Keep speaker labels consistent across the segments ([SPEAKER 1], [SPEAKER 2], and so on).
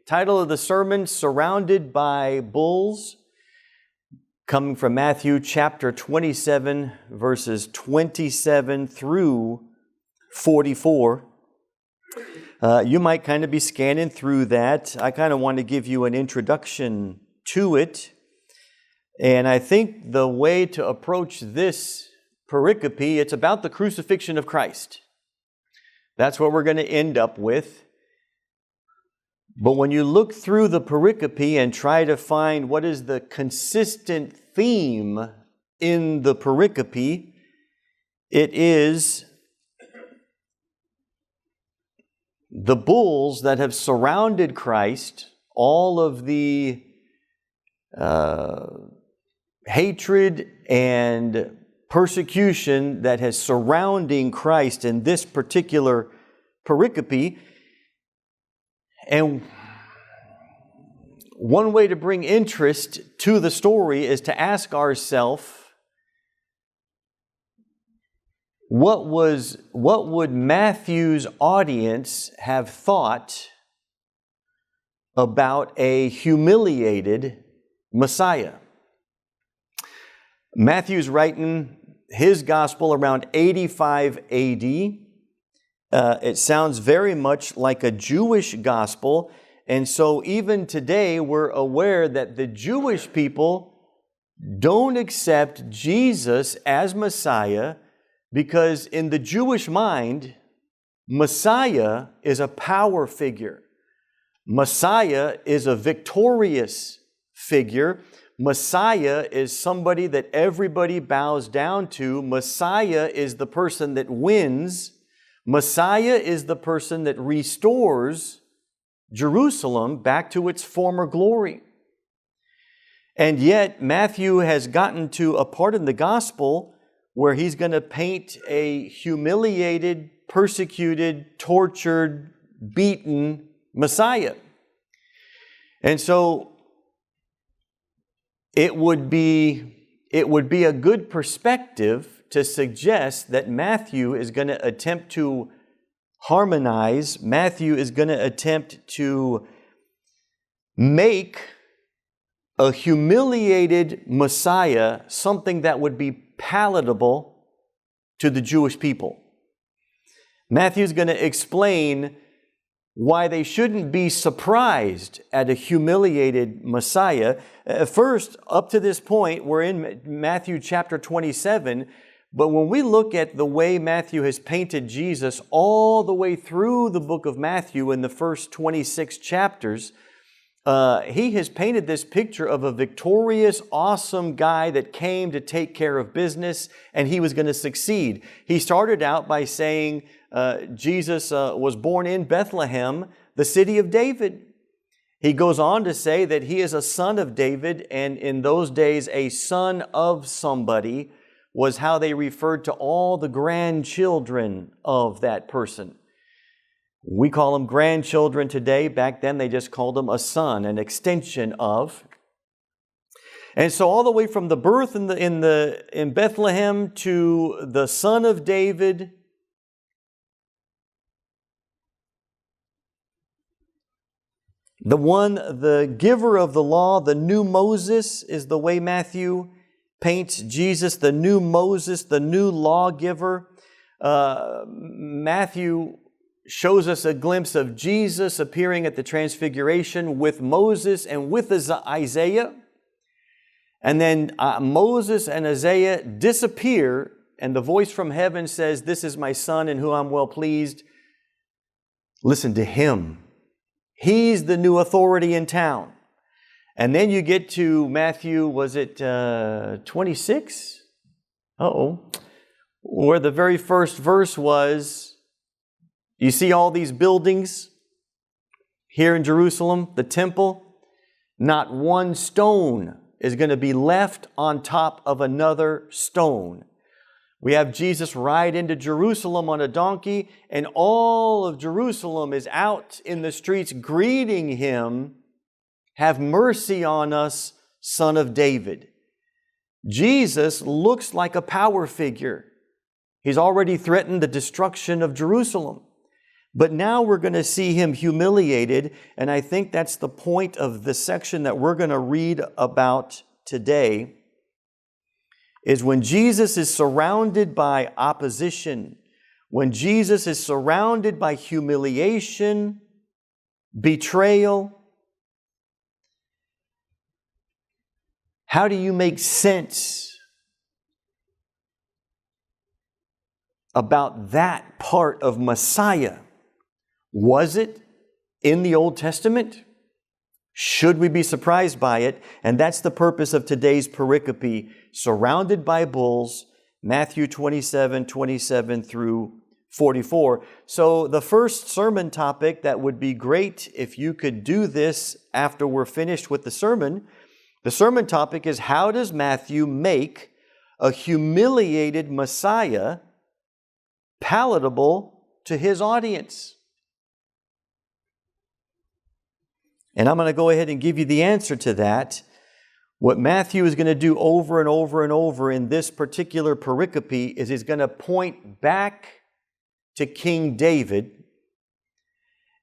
[SPEAKER 1] Title of the sermon, Surrounded by Bulls, coming from Matthew chapter 27, verses 27 through 44. You might kind of be scanning through that. I kind of want to give you an introduction to it. And I think the way to approach this pericope, it's about the crucifixion of Christ. That's what we're going to end up with. But when you look through the pericope and try to find what is the consistent theme in the pericope, it is the bulls that have surrounded Christ, all of the hatred and persecution that has surrounding Christ in this particular pericope. And one way to bring interest to the story is to ask ourselves, what would Matthew's audience have thought about a humiliated Messiah? Matthew's writing his gospel around 85 AD. It sounds very much like a Jewish gospel. And so even today, we're aware that the Jewish people don't accept Jesus as Messiah because in the Jewish mind, Messiah is a power figure. Messiah is a victorious figure. Messiah is somebody that everybody bows down to. Messiah is the person that wins. Messiah is the person that restores Jerusalem back to its former glory. And yet, Matthew has gotten to a part in the gospel where he's going to paint a humiliated, persecuted, tortured, beaten Messiah. And so, it would be a good perspective to suggest that Matthew is going to attempt to harmonize. Matthew is going to attempt to make a humiliated Messiah something that would be palatable to the Jewish people. Matthew's going to explain why they shouldn't be surprised at a humiliated Messiah. First, up to this point, we're in Matthew chapter 27, but when we look at the way Matthew has painted Jesus all the way through the book of Matthew in the first 26 chapters, he has painted this picture of a victorious, awesome guy that came to take care of business and he was going to succeed. He started out by saying Jesus was born in Bethlehem, the city of David. He goes on to say that he is a son of David, and in those days a son of somebody was how they referred to all the grandchildren of that person. We call them grandchildren today. Back then they just called them a son, an extension of. And so all the way from the birth in Bethlehem to the son of David, the giver of the law, the new Moses is the way Matthew paints Jesus, the new Moses, the new lawgiver. Matthew shows us a glimpse of Jesus appearing at the Transfiguration with Moses and with Isaiah. And then Moses and Isaiah disappear, and the voice from heaven says, "This is my son in whom I'm well pleased. Listen to him." He's the new authority in town. And then you get to Matthew, was it 26? Where the very first verse was, you see all these buildings here in Jerusalem, the temple, not one stone is going to be left on top of another stone. We have Jesus ride into Jerusalem on a donkey, and all of Jerusalem is out in the streets greeting him, "Have mercy on us, Son of David." Jesus looks like a power figure. He's already threatened the destruction of Jerusalem. But now we're going to see him humiliated, and I think that's the point of the section that we're going to read about today, is when Jesus is surrounded by opposition, when Jesus is surrounded by humiliation, betrayal. How do you make sense about that part of Messiah? Was it in the Old Testament? Should we be surprised by it? And that's the purpose of today's pericope, surrounded by bulls, Matthew 27 through 44. So the first sermon topic that would be great if you could do this after we're finished with the sermon topic is, how does Matthew make a humiliated Messiah palatable to his audience? And I'm going to go ahead and give you the answer to that. What Matthew is going to do over and over and over in this particular pericope is he's going to point back to King David,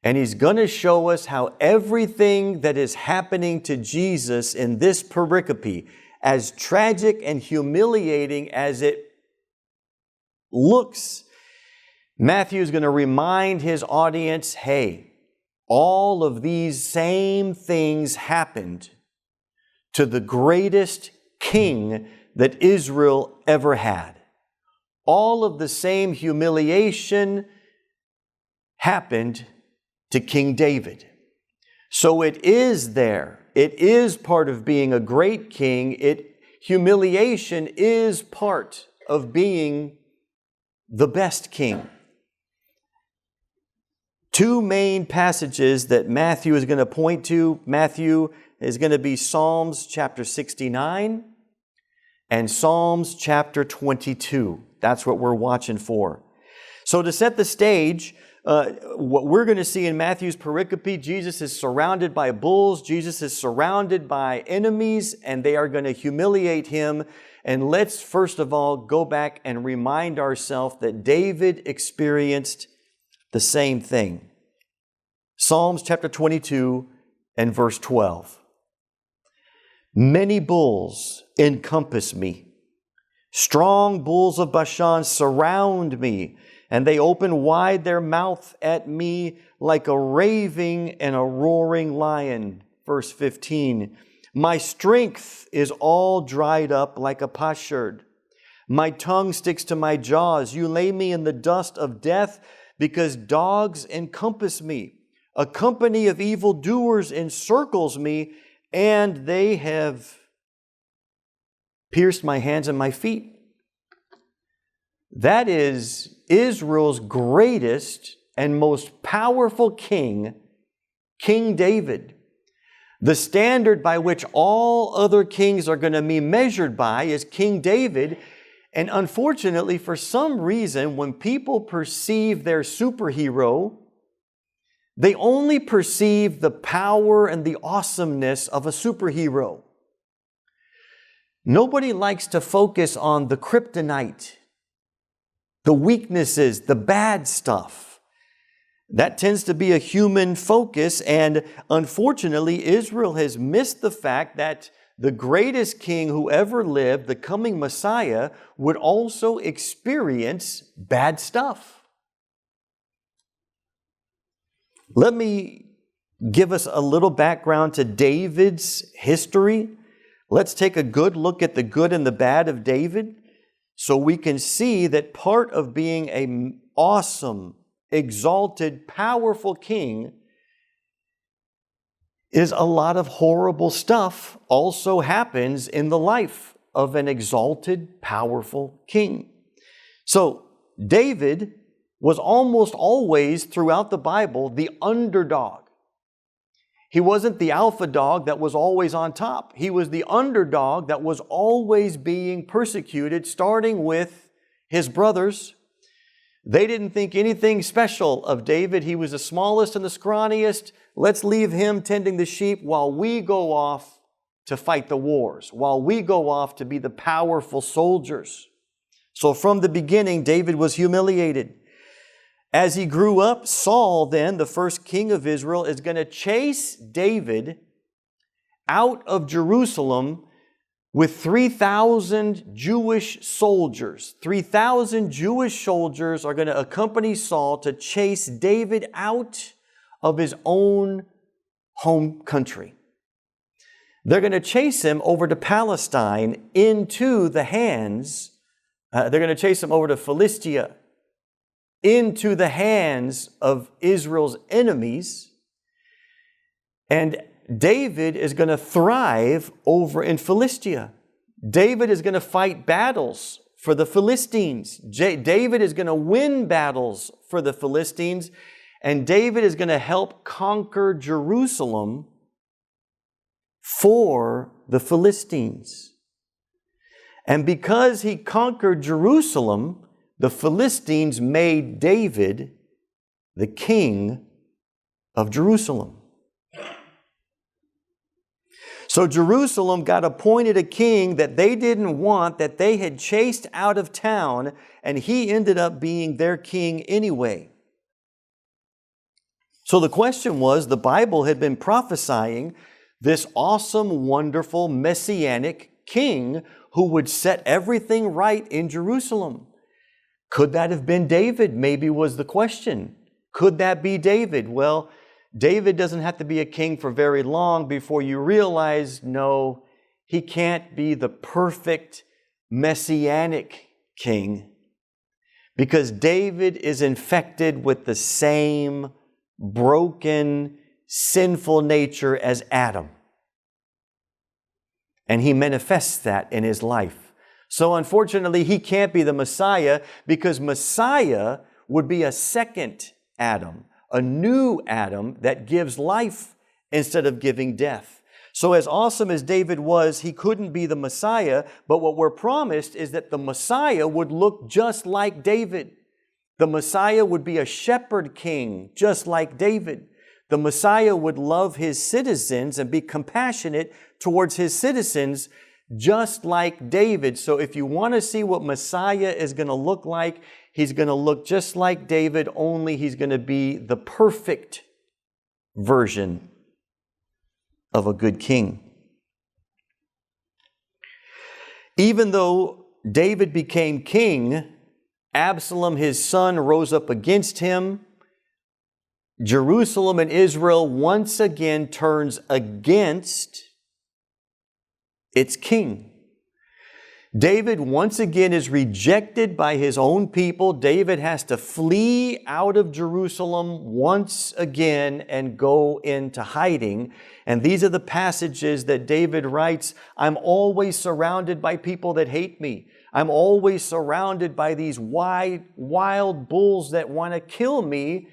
[SPEAKER 1] and he's going to show us how everything that is happening to Jesus in this pericope, as tragic and humiliating as it looks, Matthew is going to remind his audience, hey, all of these same things happened to the greatest king that Israel ever had. All of the same humiliation happened to King David. So it is there. It is part of being a great king. Humiliation is part of being the best king. Two main passages that Matthew is going to point to. Matthew is going to be Psalms chapter 69 and Psalms chapter 22. That's what we're watching for. So to set the stage, what we're going to see in Matthew's pericope, Jesus is surrounded by bulls. Jesus is surrounded by enemies, and they are going to humiliate him. And let's first of all go back and remind ourselves that David experienced the same thing. Psalms chapter 22 and verse 12. Many bulls encompass me. Strong bulls of Bashan surround me, and they open wide their mouth at me like a raving and a roaring lion. Verse 15. My strength is all dried up like a potsherd. My tongue sticks to my jaws. You lay me in the dust of death because dogs encompass me. A company of evildoers encircles me, and they have pierced my hands and my feet. That is Israel's greatest and most powerful king, King David. The standard by which all other kings are going to be measured by is King David. And unfortunately, for some reason, when people perceive their superhero, they only perceive the power and the awesomeness of a superhero. Nobody likes to focus on the kryptonite, the weaknesses, the bad stuff. That tends to be a human focus, and unfortunately, Israel has missed the fact that the greatest king who ever lived, the coming Messiah, would also experience bad stuff. Let me give us a little background to David's history. Let's take a good look at the good and the bad of David so we can see that part of being an awesome, exalted, powerful king is a lot of horrible stuff also happens in the life of an exalted, powerful king. So David was almost always throughout the Bible the underdog. He wasn't the alpha dog that was always on top. He was the underdog that was always being persecuted, starting with his brothers. They didn't think anything special of David. He was the smallest and the scrawniest. Let's leave him tending the sheep while we go off to fight the wars, while we go off to be the powerful soldiers. So from the beginning, David was humiliated. As he grew up, Saul, then, the first king of Israel, is going to chase David out of Jerusalem with 3,000 Jewish soldiers. 3,000 Jewish soldiers are going to accompany Saul to chase David out of his own home country. They're going to chase him over to Palestine into the hands, they're going to chase him over to Philistia, into the hands of Israel's enemies. And David is going to thrive over in Philistia. David is going to fight battles for the Philistines. David is going to win battles for the Philistines. And David is going to help conquer Jerusalem for the Philistines. And because he conquered Jerusalem, the Philistines made David the king of Jerusalem. So Jerusalem got appointed a king that they didn't want, that they had chased out of town, and he ended up being their king anyway. So the question was, the Bible had been prophesying this awesome, wonderful, messianic king who would set everything right in Jerusalem. Could that have been David? Maybe was the question. Could that be David? Well, David doesn't have to be a king for very long before you realize, no, he can't be the perfect messianic king, because David is infected with the same broken, sinful nature as Adam. And he manifests that in his life. So unfortunately, he can't be the Messiah, because Messiah would be a second Adam, a new Adam that gives life instead of giving death. So as awesome as David was, he couldn't be the Messiah, but what we're promised is that the Messiah would look just like David. The Messiah would be a shepherd king, just like David. The Messiah would love his citizens and be compassionate towards his citizens, just like David. So if you want to see what Messiah is going to look like, he's going to look just like David, only he's going to be the perfect version of a good king. Even though David became king, Absalom, his son, rose up against him. Jerusalem and Israel once again turns against its king. David once again is rejected by his own people. David has to flee out of Jerusalem once again and go into hiding. And these are the passages that David writes, I'm always surrounded by people that hate me. I'm always surrounded by these wild bulls that want to kill me.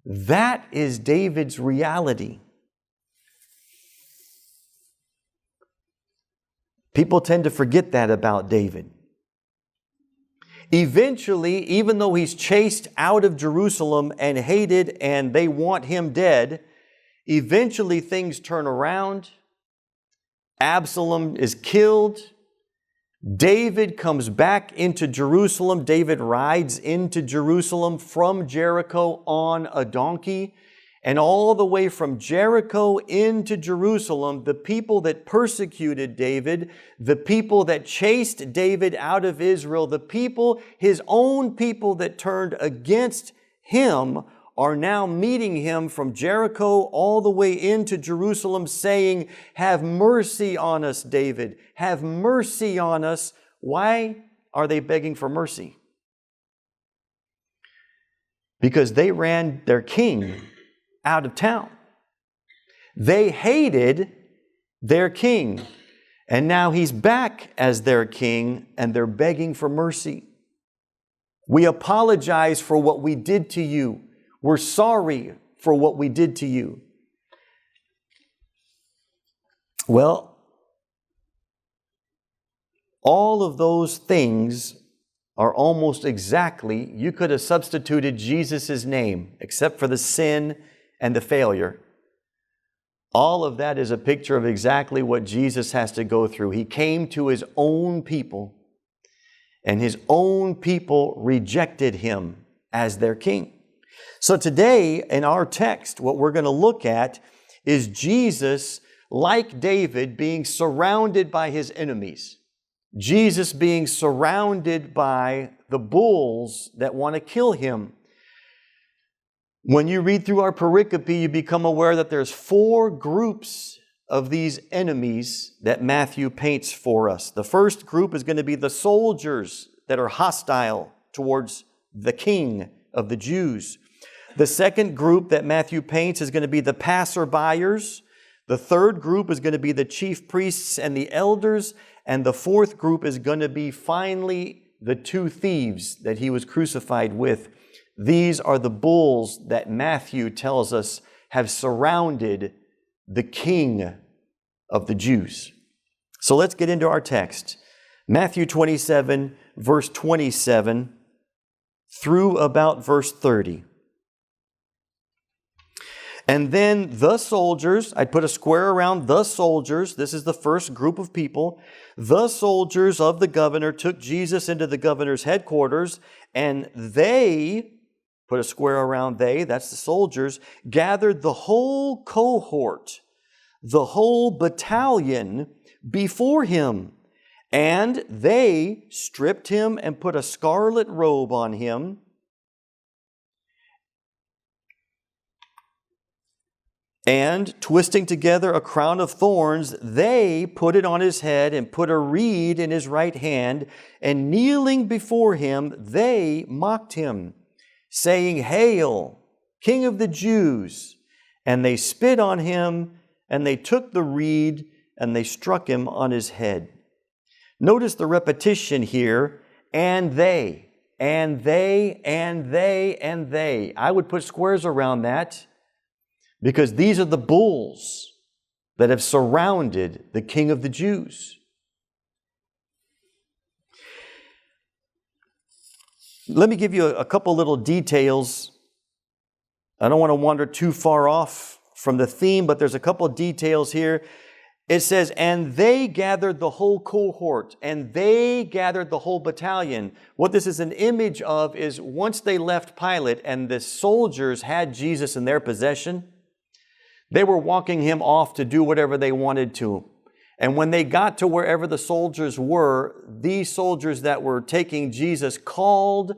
[SPEAKER 1] That is David's reality. People tend to forget that about David. Eventually, even though he's chased out of Jerusalem and hated and they want him dead, eventually things turn around. Absalom is killed. David comes back into Jerusalem. David rides into Jerusalem from Jericho on a donkey. And all the way from Jericho into Jerusalem, the people that persecuted David, the people that chased David out of Israel, the people, his own people that turned against him, are now meeting him from Jericho all the way into Jerusalem, saying, have mercy on us, David. Have mercy on us. Why are they begging for mercy? Because they ran their king out of town. They hated their king. And now he's back as their king, and they're begging for mercy. We apologize for what we did to you. We're sorry for what we did to you. Well, all of those things are almost exactly, you could have substituted Jesus' name, except for the sin and the failure. All of that is a picture of exactly what Jesus has to go through. He came to his own people, and his own people rejected him as their king. So today in our text, what we're going to look at is Jesus, like David, being surrounded by his enemies. Jesus being surrounded by the bulls that want to kill him. When you read through our pericope, you become aware that there's 4 groups of these enemies that Matthew paints for us. The first group is going to be the soldiers that are hostile towards the king of the Jews. The second group that Matthew paints is going to be the passerbyers. The third group is going to be the chief priests and the elders. And the fourth group is going to be finally the 2 thieves that he was crucified with. These are the bulls that Matthew tells us have surrounded the king of the Jews. So let's get into our text. Matthew 27, verse 27 through about verse 30. And then the soldiers, I'd put a square around the soldiers. This is the first group of people. The soldiers of the governor took Jesus into the governor's headquarters, and they, put a square around they, that's the soldiers, gathered the whole cohort, the whole battalion before him. And they stripped him and put a scarlet robe on him. And twisting together a crown of thorns, they put it on his head and put a reed in his right hand. And kneeling before him, they mocked him, saying, "Hail, King of the Jews!" And they spit on him, and they took the reed, and they struck him on his head. Notice the repetition here, and they, and they, and they, and they. I would put squares around that, because these are the bulls that have surrounded the King of the Jews. Let me give you a couple little details. I don't want to wander too far off from the theme, but there's a couple of details here. It says, and they gathered the whole cohort, and they gathered the whole battalion. What this is an image of is once they left Pilate and the soldiers had Jesus in their possession, they were walking him off to do whatever they wanted to. And when they got to wherever the soldiers were, these soldiers that were taking Jesus called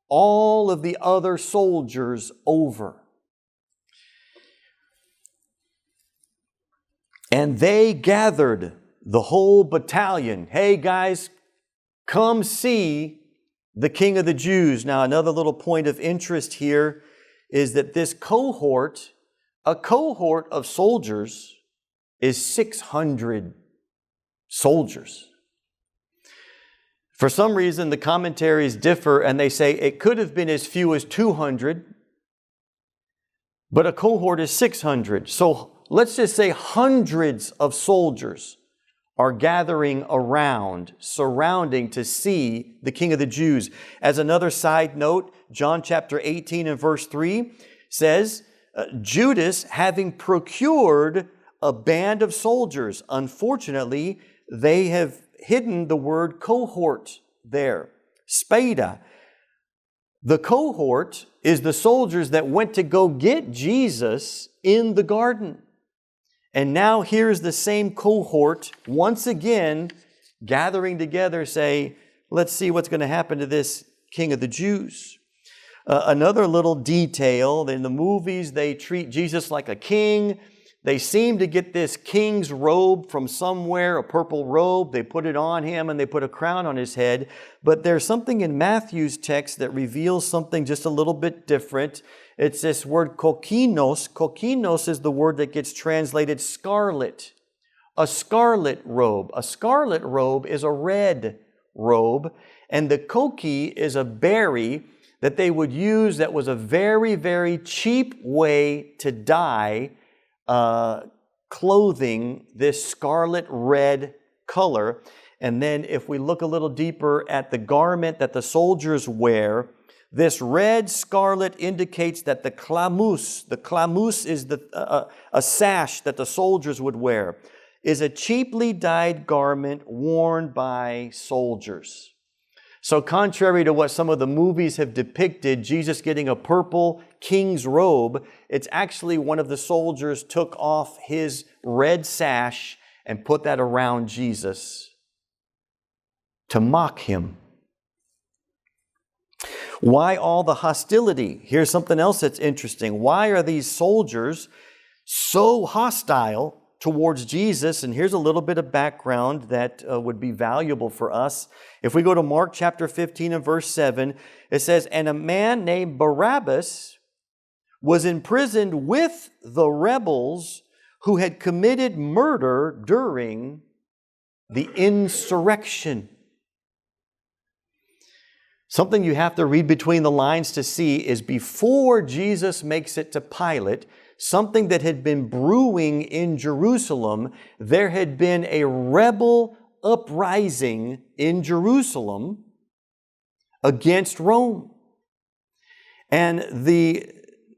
[SPEAKER 1] all of the other soldiers over. And they gathered the whole battalion. Hey guys, come see the King of the Jews. Now another little point of interest here is that this cohort, a cohort of soldiers, is 600 soldiers. For some reason, the commentaries differ and they say it could have been as few as 200, but a cohort is 600. So let's just say hundreds of soldiers are gathering around, surrounding to see the King of the Jews. As another side note, John chapter 18 and verse 3 says, Judas having procured a band of soldiers. Unfortunately, they have hidden the word cohort there. Spada. The cohort is the soldiers that went to go get Jesus in the garden. And now here's the same cohort once again gathering together, say, let's see what's going to happen to this King of the Jews. Another little detail, in the movies, they treat Jesus like a king. They seem to get this king's robe from somewhere, a purple robe. They put it on him and they put a crown on his head. But there's something in Matthew's text that reveals something just a little bit different. It's this word kokinos. Kokinos is the word that gets translated scarlet. A scarlet robe. A scarlet robe is a red robe. And the koki is a berry that they would use that was a very, very cheap way to dye clothing this scarlet red color. And then if we look a little deeper at the garment that the soldiers wear, this red scarlet indicates that the klamus is a sash that the soldiers would wear, is a cheaply dyed garment worn by soldiers. So contrary to what some of the movies have depicted, Jesus getting a purple king's robe, it's actually one of the soldiers took off his red sash and put that around Jesus to mock him. Why all the hostility? Here's something else that's interesting. Why are these soldiers so hostile towards Jesus? And here's a little bit of background that would be valuable for us. If we go to Mark chapter 15 and verse 7, it says, "And a man named Barabbas was imprisoned with the rebels who had committed murder during the insurrection." Something you have to read between the lines to see is before Jesus makes it to Pilate, something that had been brewing in Jerusalem, there had been a rebel uprising in Jerusalem against Rome. And the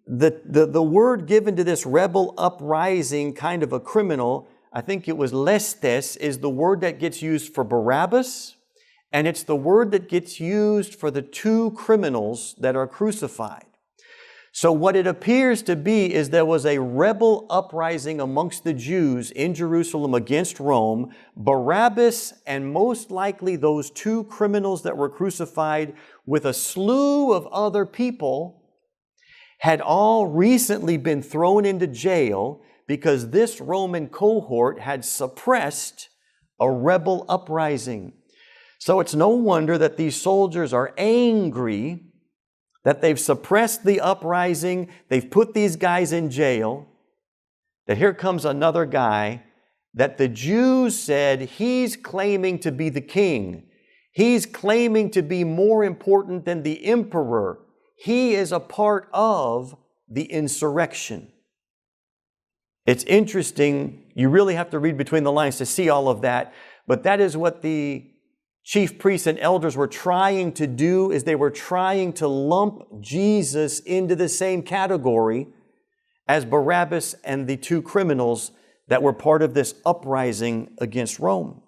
[SPEAKER 1] word given to this rebel uprising, kind of a criminal, I think it was lestes, is the word that gets used for Barabbas. And it's the word that gets used for the two criminals that are crucified. So what it appears to be is there was a rebel uprising amongst the Jews in Jerusalem against Rome. Barabbas and most likely those two criminals that were crucified with a slew of other people had all recently been thrown into jail because this Roman cohort had suppressed a rebel uprising. So it's no wonder that these soldiers are angry that they've suppressed the uprising, they've put these guys in jail, that here comes another guy that the Jews said he's claiming to be the king. He's claiming to be more important than the emperor. He is a part of the insurrection. It's interesting. You really have to read between the lines to see all of that. But that is what the chief priests and elders were trying to do, is they were trying to lump Jesus into the same category as Barabbas and the two criminals that were part of this uprising against Rome.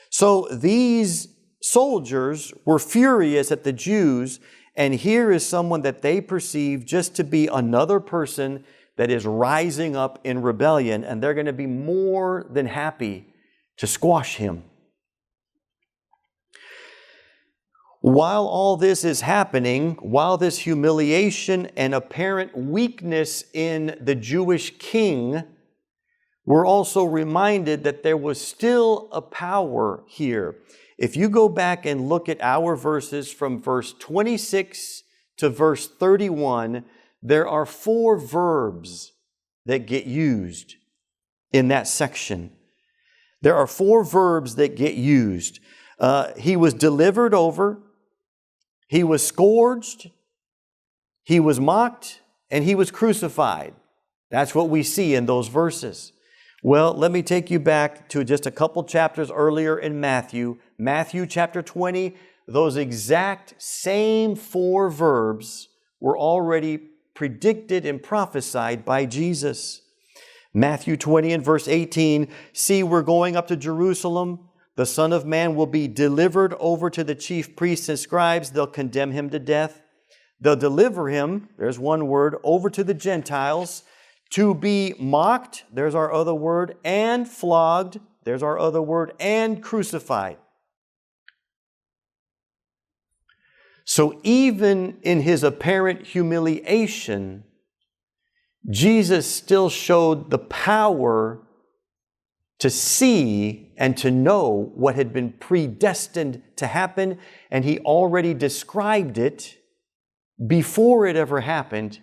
[SPEAKER 1] So these soldiers were furious at the Jews, and here is someone that they perceive just to be another person that is rising up in rebellion, and they're going to be more than happy to squash him. While all this is happening, while this humiliation and apparent weakness in the Jewish king, we're also reminded that there was still a power here. If you go back and look at our verses from verse 26 to verse 31, there are 4 verbs that get used in that section. There are 4 verbs that get used. He was delivered over, he was scourged, he was mocked, and he was crucified. That's what we see in those verses. Well, let me take you back to just a couple chapters earlier in Matthew. Matthew chapter 20, those exact same 4 verbs were already predicted and prophesied by Jesus. Matthew 20 and verse 18, "See, we're going up to Jerusalem. The Son of Man will be delivered over to the chief priests and scribes. They'll condemn him to death. They'll deliver him," there's one word, "over to the Gentiles, to be mocked," there's our other word, "and flogged," there's our other word, "and crucified." So even in his apparent humiliation, Jesus still showed the power to see and to know what had been predestined to happen, and he already described it before it ever happened.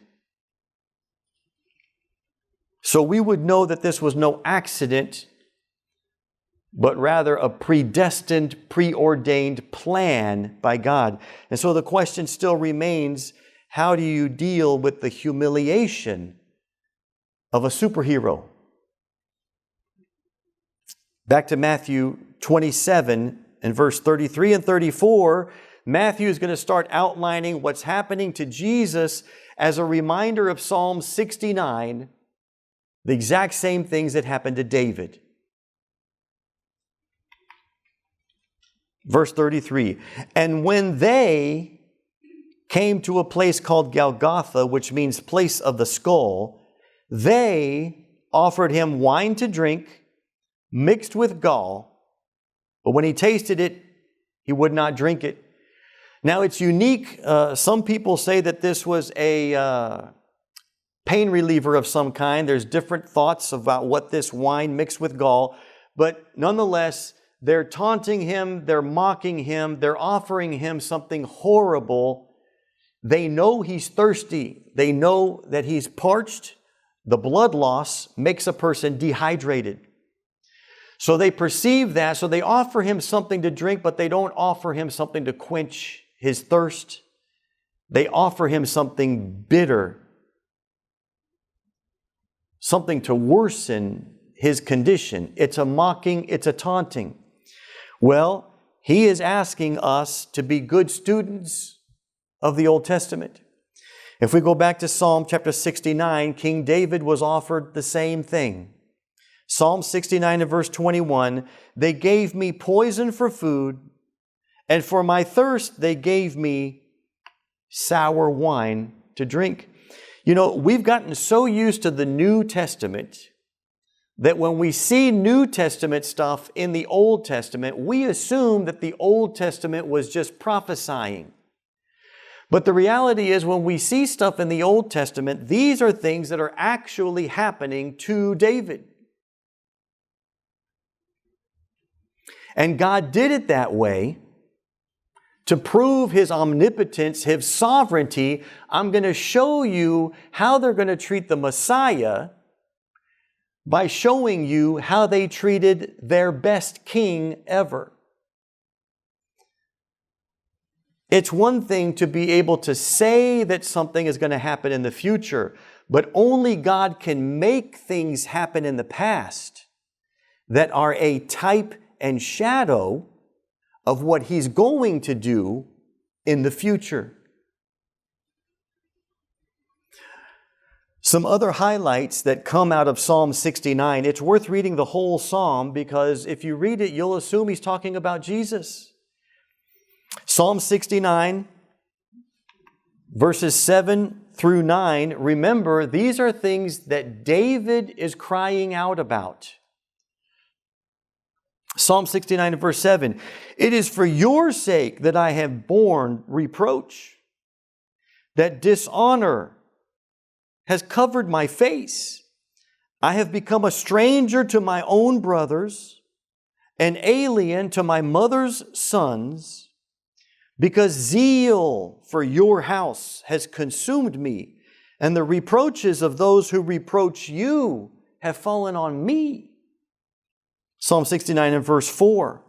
[SPEAKER 1] So we would know that this was no accident, but rather a predestined, preordained plan by God. And so the question still remains, how do you deal with the humiliation of a superhero? Back to Matthew 27 and verse 33 and 34, Matthew is going to start outlining what's happening to Jesus as a reminder of Psalm 69, the exact same things that happened to David. Verse 33, and when they came to a place called Golgotha, which means place of the skull, they offered him wine to drink mixed with gall, but when he tasted it, he would not drink it. Now it's unique. Some people say that this was a pain reliever of some kind. There's different thoughts about what this wine mixed with gall, but nonetheless, they're taunting him, they're mocking him, they're offering him something horrible. They know he's thirsty. They know that he's parched. The blood loss makes a person dehydrated. So they perceive that, so they offer him something to drink, but they don't offer him something to quench his thirst. They offer him something bitter, something to worsen his condition. It's a mocking, it's a taunting. Well, he is asking us to be good students of the Old Testament. If we go back to Psalm chapter 69, King David was offered the same thing. Psalm 69 and verse 21, they gave me poison for food, and for my thirst they gave me sour wine to drink. You know, we've gotten so used to the New Testament that when we see New Testament stuff in the Old Testament, we assume that the Old Testament was just prophesying. But the reality is when we see stuff in the Old Testament, these are things that are actually happening to David. And God did it that way to prove His omnipotence, His sovereignty. I'm going to show you how they're going to treat the Messiah by showing you how they treated their best king ever. It's one thing to be able to say that something is going to happen in the future, but only God can make things happen in the past that are a type and shadow of what He's going to do in the future. Some other highlights that come out of Psalm 69. It's worth reading the whole psalm because if you read it, you'll assume he's talking about Jesus. Psalm 69, verses 7 through 9. Remember, these are things that David is crying out about. Psalm 69 and verse 7. It is for your sake that I have borne reproach, that dishonor has covered my face. I have become a stranger to my own brothers, an alien to my mother's sons, because zeal for your house has consumed me, and the reproaches of those who reproach you have fallen on me. Psalm 69 and verse 4.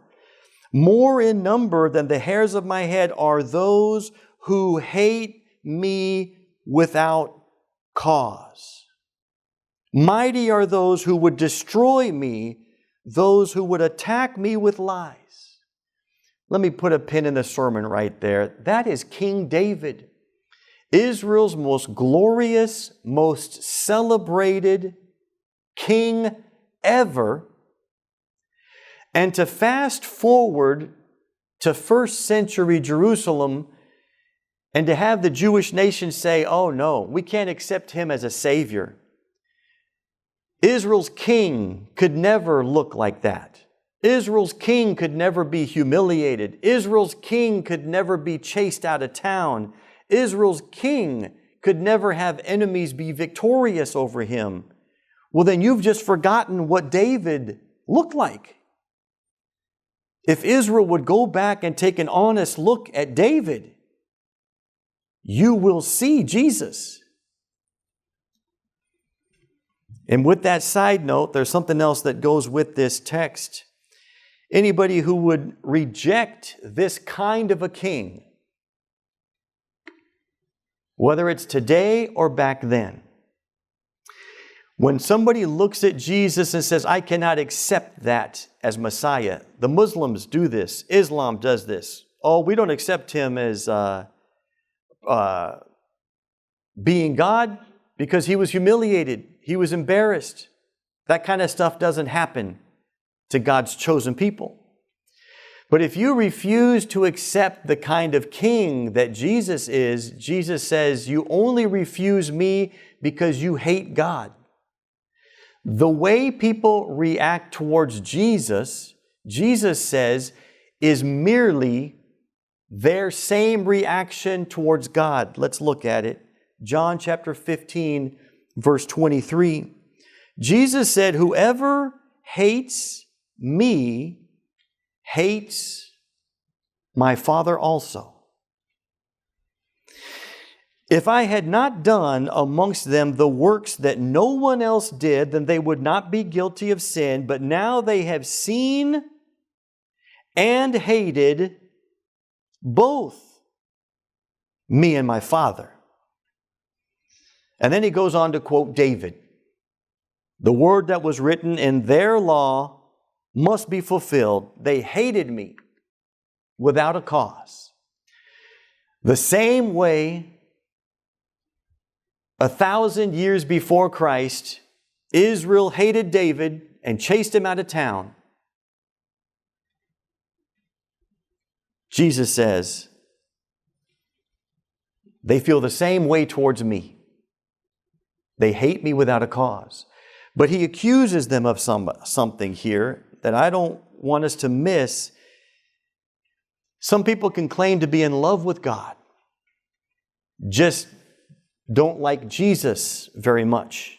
[SPEAKER 1] More in number than the hairs of my head are those who hate me without cause. Mighty are those who would destroy me, those who would attack me with lies. Let me put a pin in the sermon right there. That is King David, Israel's most glorious, most celebrated king ever. And to fast forward to first century Jerusalem and to have the Jewish nation say, oh no, we can't accept him as a savior. Israel's king could never look like that. Israel's king could never be humiliated. Israel's king could never be chased out of town. Israel's king could never have enemies be victorious over him. Well, then you've just forgotten what David looked like. If Israel would go back and take an honest look at David, you will see Jesus. And with that side note, there's something else that goes with this text. Anybody who would reject this kind of a king, whether it's today or back then, when somebody looks at Jesus and says, I cannot accept that as Messiah, the Muslims do this, Islam does this. Oh, we don't accept him as being God because he was humiliated. He was embarrassed. That kind of stuff doesn't happen to God's chosen people. But if you refuse to accept the kind of king that Jesus is, Jesus says, you only refuse me because you hate God. The way people react towards Jesus, Jesus says, is merely their same reaction towards God. Let's look at it. John chapter 15, verse 23. Jesus said, whoever hates me hates my Father also. If I had not done amongst them the works that no one else did, then they would not be guilty of sin. But now they have seen and hated both me and my Father. And then he goes on to quote David. The word that was written in their law must be fulfilled. They hated me without a cause. The same way 1,000 years before Christ, Israel hated David and chased him out of town. Jesus says, they feel the same way towards me. They hate me without a cause. But he accuses them of something here that I don't want us to miss. Some people can claim to be in love with God, just don't like Jesus very much.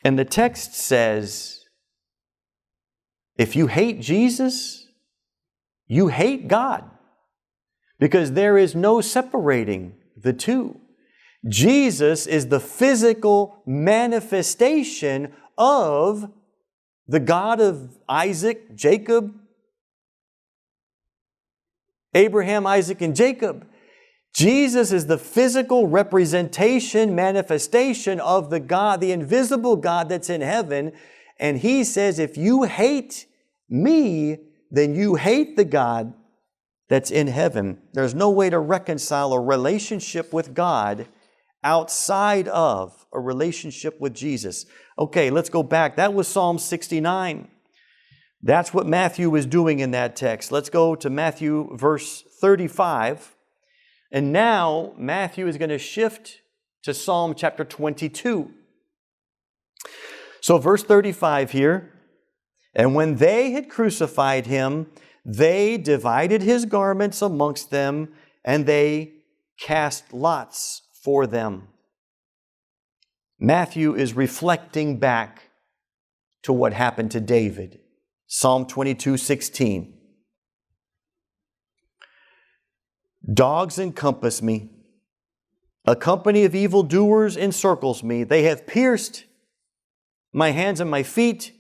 [SPEAKER 1] And the text says, if you hate Jesus, you hate God, because there is no separating the two. Jesus is the physical manifestation of the God of Isaac, Jacob, Abraham, Isaac, and Jacob. Jesus is the physical representation, manifestation of the God, the invisible God that's in heaven. And he says, if you hate me, then you hate the God that's in heaven. There's no way to reconcile a relationship with God outside of a relationship with Jesus. Okay, let's go back. That was Psalm 69. That's what Matthew was doing in that text. Let's go to Matthew verse 35. And now Matthew is going to shift to Psalm chapter 22. So verse 35 here. And when they had crucified him, they divided his garments amongst them, and they cast lots for them. Matthew is reflecting back to what happened to David. Psalm 22:16. Dogs encompass me. A company of evildoers encircles me. They have pierced my hands and my feet.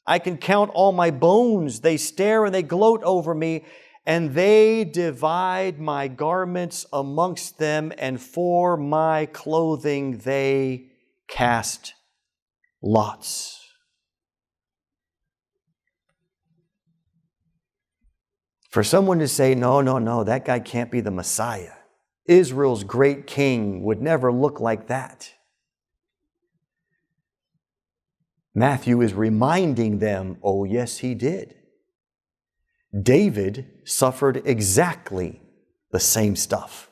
[SPEAKER 1] I can count all my bones. They stare and they gloat over me, and they divide my garments amongst them, and for my clothing they cast lots. For someone to say, no, that guy can't be the Messiah. Israel's great king would never look like that. Matthew is reminding them, oh yes, he did. David suffered exactly the same stuff.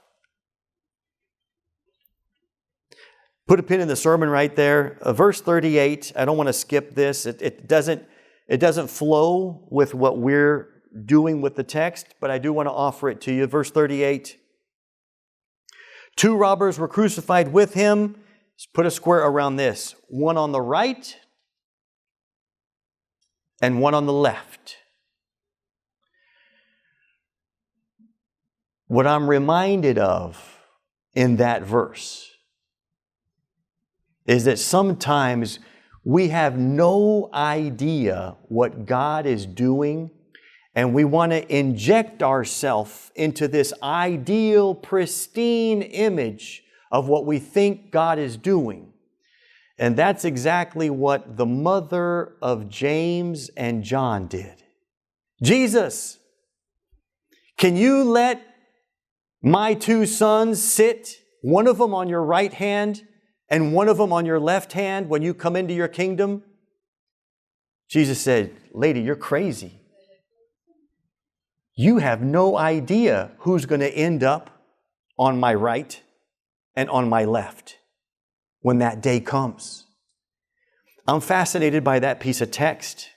[SPEAKER 1] Put a pin in the sermon right there. Verse 38, I don't want to skip this. It doesn't flow with what we're doing with the text, but I do want to offer it to you. Verse 38. 2 robbers were crucified with him. Let's put a square around this. One on the right and one on the left. What I'm reminded of in that verse is that sometimes we have no idea what God is doing, and we want to inject ourselves into this ideal, pristine image of what we think God is doing. And that's exactly what the mother of James and John did. Jesus, can you let my 2 sons sit, one of them on your right hand and one of them on your left hand when you come into your kingdom? Jesus said, lady, you're crazy. you have no idea who's going to end up on my right and on my left when that day comes. I'm fascinated by that piece of text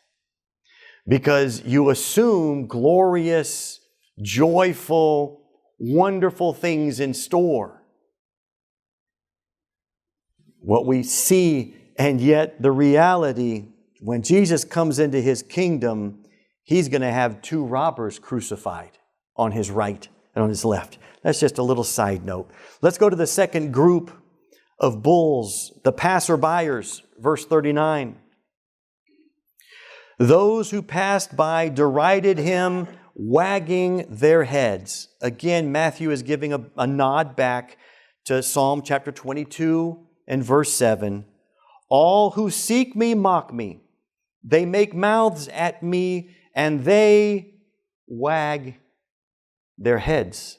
[SPEAKER 1] because you assume glorious, joyful, wonderful things in store. What we see, and yet the reality, when Jesus comes into His kingdom, He's going to have two robbers crucified on His right and on His left. That's just a little side note. Let's go to the second group of bulls, the passerbyers, verse 39. Those who passed by derided Him, wagging their heads. Again, Matthew is giving a nod back to Psalm chapter 22 and verse 7. All who seek me mock me. They make mouths at me and they wag their heads.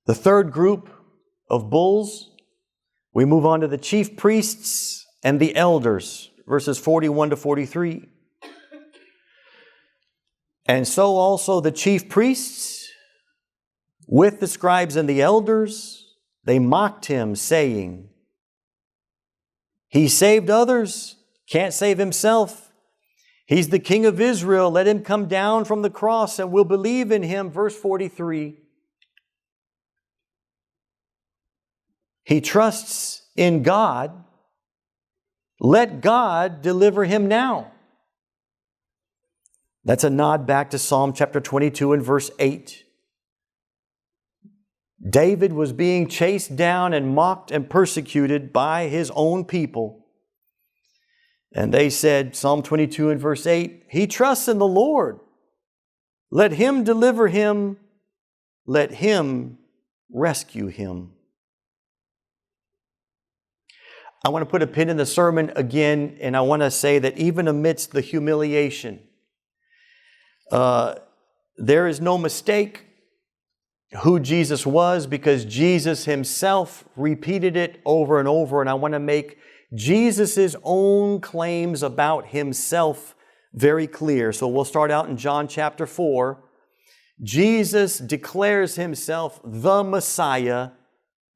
[SPEAKER 1] The third group of bulls, we move on to the chief priests and the elders, verses 41 to 43. And so also the chief priests, with the scribes and the elders, they mocked Him, saying, He saved others, can't save Himself. He's the King of Israel. Let Him come down from the cross and we'll believe in Him. Verse 43. He trusts in God. Let God deliver him now. That's a nod back to Psalm chapter 22 and verse 8. David was being chased down and mocked and persecuted by his own people. And they said, Psalm 22 and verse 8, He trusts in the Lord. Let Him deliver him. Let Him rescue him. I want to put a pin in the sermon again, and I want to say that even amidst the humiliation, there is no mistake who Jesus was, because Jesus Himself repeated it over and over. And I want to make Jesus' own claims about Himself very clear. So we'll start out in John chapter 4. Jesus declares Himself the Messiah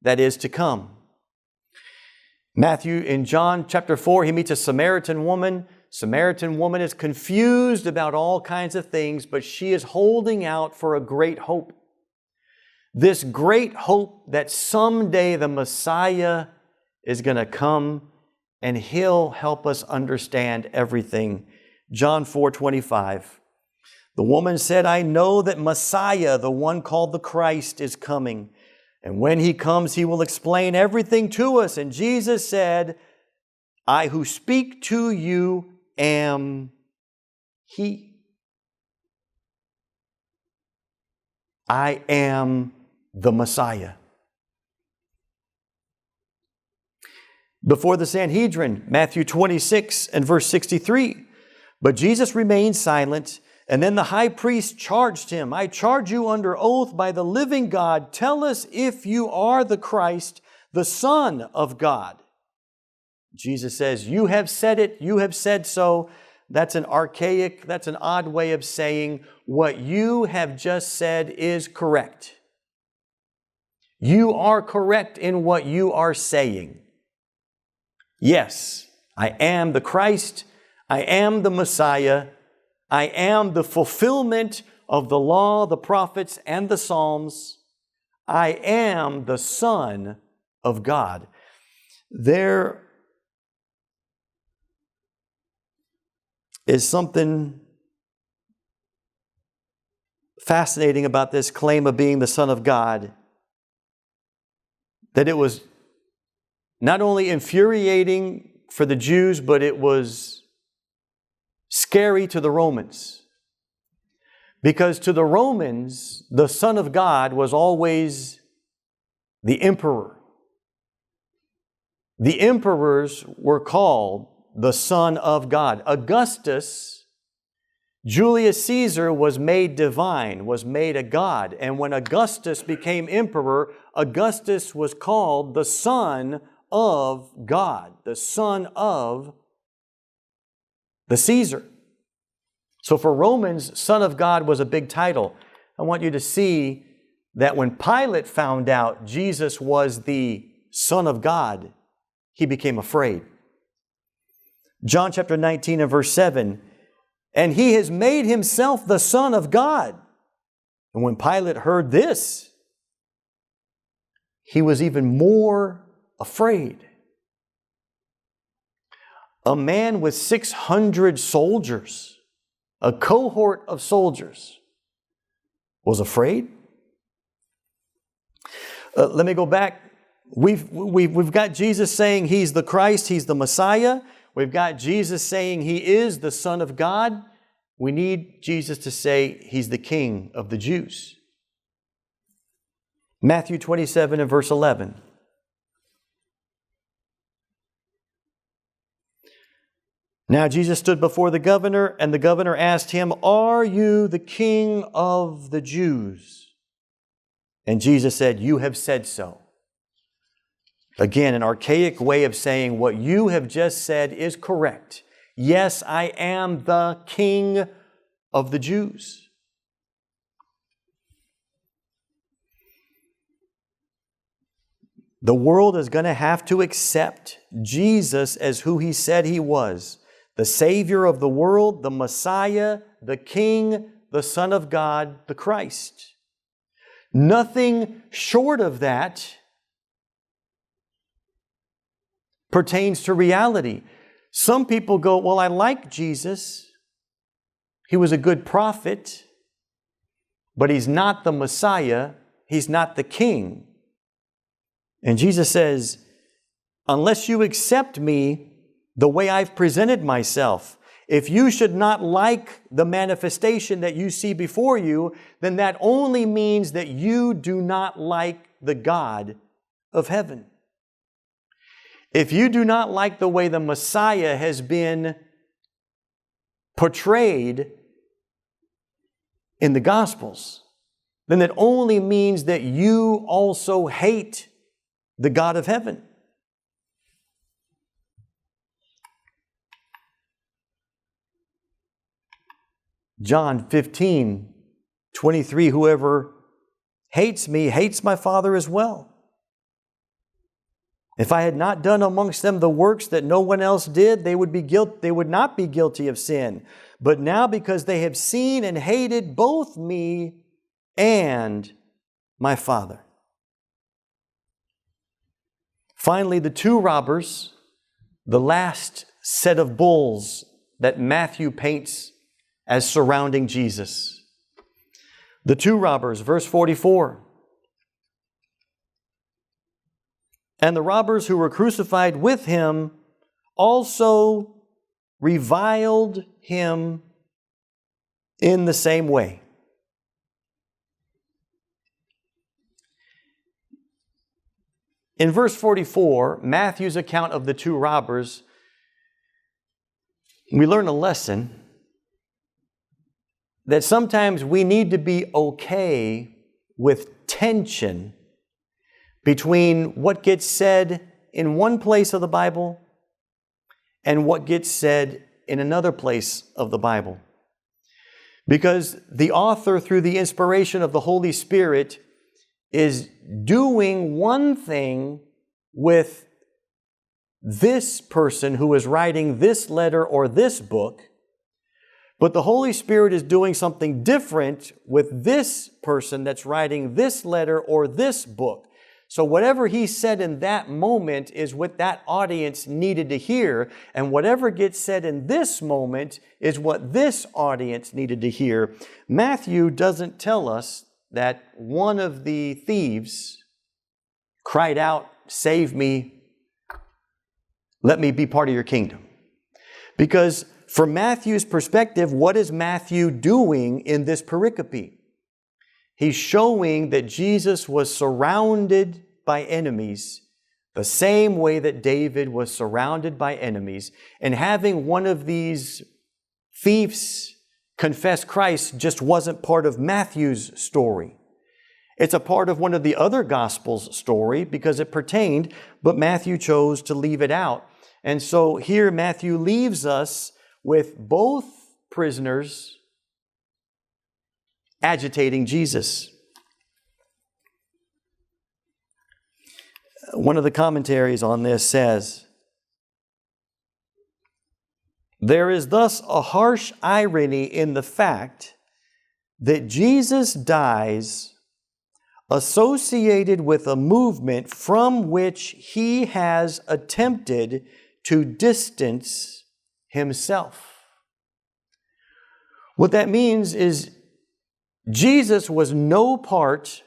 [SPEAKER 1] that is to come. Matthew, in John chapter 4, He meets a Samaritan woman. Samaritan woman is confused about all kinds of things, but she is holding out for a great hope. This great hope that someday the Messiah is going to come and He'll help us understand everything. John 4:25. The woman said, I know that Messiah, the one called the Christ, is coming. And when He comes, He will explain everything to us. And Jesus said, I who speak to you am He. I am the Messiah. Before the Sanhedrin, Matthew 26 and verse 63. But Jesus remained silent. And then the high priest charged Him, I charge you under oath by the living God, tell us if you are the Christ, the Son of God. Jesus says, you have said it, you have said so. That's an archaic, that's an odd way of saying what you have just said is correct. You are correct in what you are saying. Yes, I am the Christ, I am the Messiah, I am the fulfillment of the law, the prophets, and the Psalms. I am the Son of God. There is something fascinating about this claim of being the Son of God, that it was not only infuriating for the Jews, but it was scary to the Romans. Because to the Romans, the Son of God was always the emperor. The emperors were called the Son of God. Augustus Julius Caesar was made divine, was made a god. And when Augustus became emperor, Augustus was called the Son of God, the son of the Caesar. So for Romans, Son of God was a big title. I want you to see that when Pilate found out Jesus was the Son of God, he became afraid. John chapter 19 and verse 7, and he has made himself the Son of God. And when Pilate heard this, he was even more afraid. A man with 600 soldiers, a cohort of soldiers, was afraid. Let me go back. We've got Jesus saying He's the Christ, He's the Messiah. We've got Jesus saying He is the Son of God. We need Jesus to say He's the King of the Jews. Matthew 27 and verse 11. Now Jesus stood before the governor, and the governor asked him, "Are you the King of the Jews?" And Jesus said, "You have said so." Again, an archaic way of saying what you have just said is correct. Yes, I am the King of the Jews. The world is going to have to accept Jesus as who He said He was. The Savior of the world, the Messiah, the King, the Son of God, the Christ. Nothing short of that pertains to reality. Some people go, well, I like Jesus. He was a good prophet, but He's not the Messiah. He's not the King. And Jesus says, unless you accept me the way I've presented myself, if you should not like the manifestation that you see before you, then that only means that you do not like the God of heaven. If you do not like the way the Messiah has been portrayed in the Gospels, then that only means that you also hate the God of heaven. John 15:23, whoever hates me hates my Father as well. If I had not done amongst them the works that no one else did, they would not be guilty of sin. But now because they have seen and hated both me and my Father. Finally, the two robbers, the last set of bulls that Matthew paints as surrounding Jesus. The two robbers, verse 44. And the robbers who were crucified with Him also reviled Him in the same way. In verse 44, Matthew's account of the two robbers, we learn a lesson that sometimes we need to be okay with tension between what gets said in one place of the Bible and what gets said in another place of the Bible. Because the author, through the inspiration of the Holy Spirit, is doing one thing with this person who is writing this letter or this book, but the Holy Spirit is doing something different with this person that's writing this letter or this book. So whatever he said in that moment is what that audience needed to hear, and whatever gets said in this moment is what this audience needed to hear. Matthew doesn't tell us that one of the thieves cried out, "Save me, let me be part of your kingdom." Because from Matthew's perspective, what is Matthew doing in this pericope? He's showing that Jesus was surrounded by enemies the same way that David was surrounded by enemies. And having one of these thieves confess Christ just wasn't part of Matthew's story. It's a part of one of the other Gospels' story because it pertained, but Matthew chose to leave it out. And so here Matthew leaves us with both prisoners agitating Jesus. One of the commentaries on this says, there is thus a harsh irony in the fact that Jesus dies associated with a movement from which he has attempted to distance himself. What that means is Jesus was no part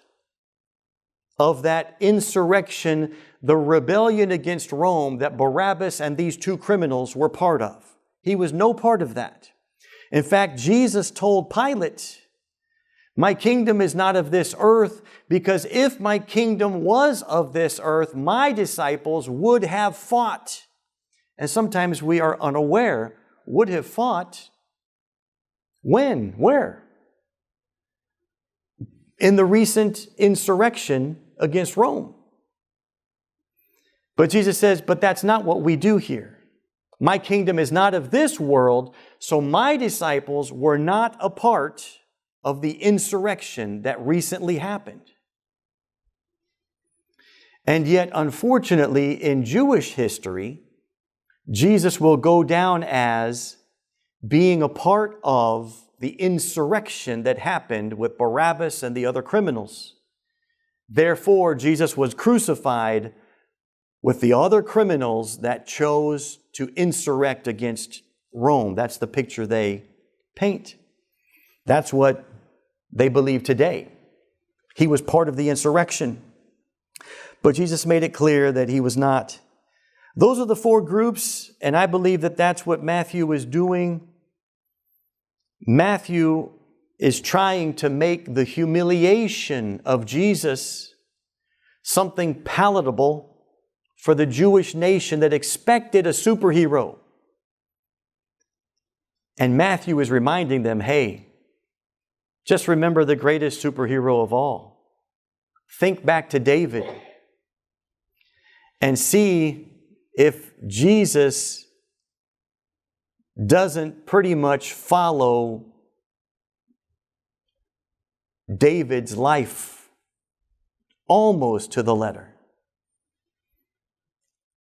[SPEAKER 1] of that insurrection, the rebellion against Rome that Barabbas and these two criminals were part of. He was no part of that. In fact, Jesus told Pilate, my kingdom is not of this earth, because if my kingdom was of this earth, my disciples would have fought. And sometimes we are unaware. Would have fought. When? Where? In the recent insurrection against Rome. But Jesus says, but that's not what we do here. My kingdom is not of this world, so my disciples were not a part of the insurrection that recently happened. And yet, unfortunately, in Jewish history, Jesus will go down as being a part of the insurrection that happened with Barabbas and the other criminals. Therefore, Jesus was crucified with the other criminals that chose to insurrect against Rome. That's the picture they paint. That's what they believe today. He was part of the insurrection. But Jesus made it clear that he was not. Those are the four groups, and I believe that that's what Matthew is doing. Matthew is trying to make the humiliation of Jesus something palatable for the Jewish nation that expected a superhero. And Matthew is reminding them, hey, just remember the greatest superhero of all. Think back to David and see if Jesus doesn't pretty much follow David's life almost to the letter.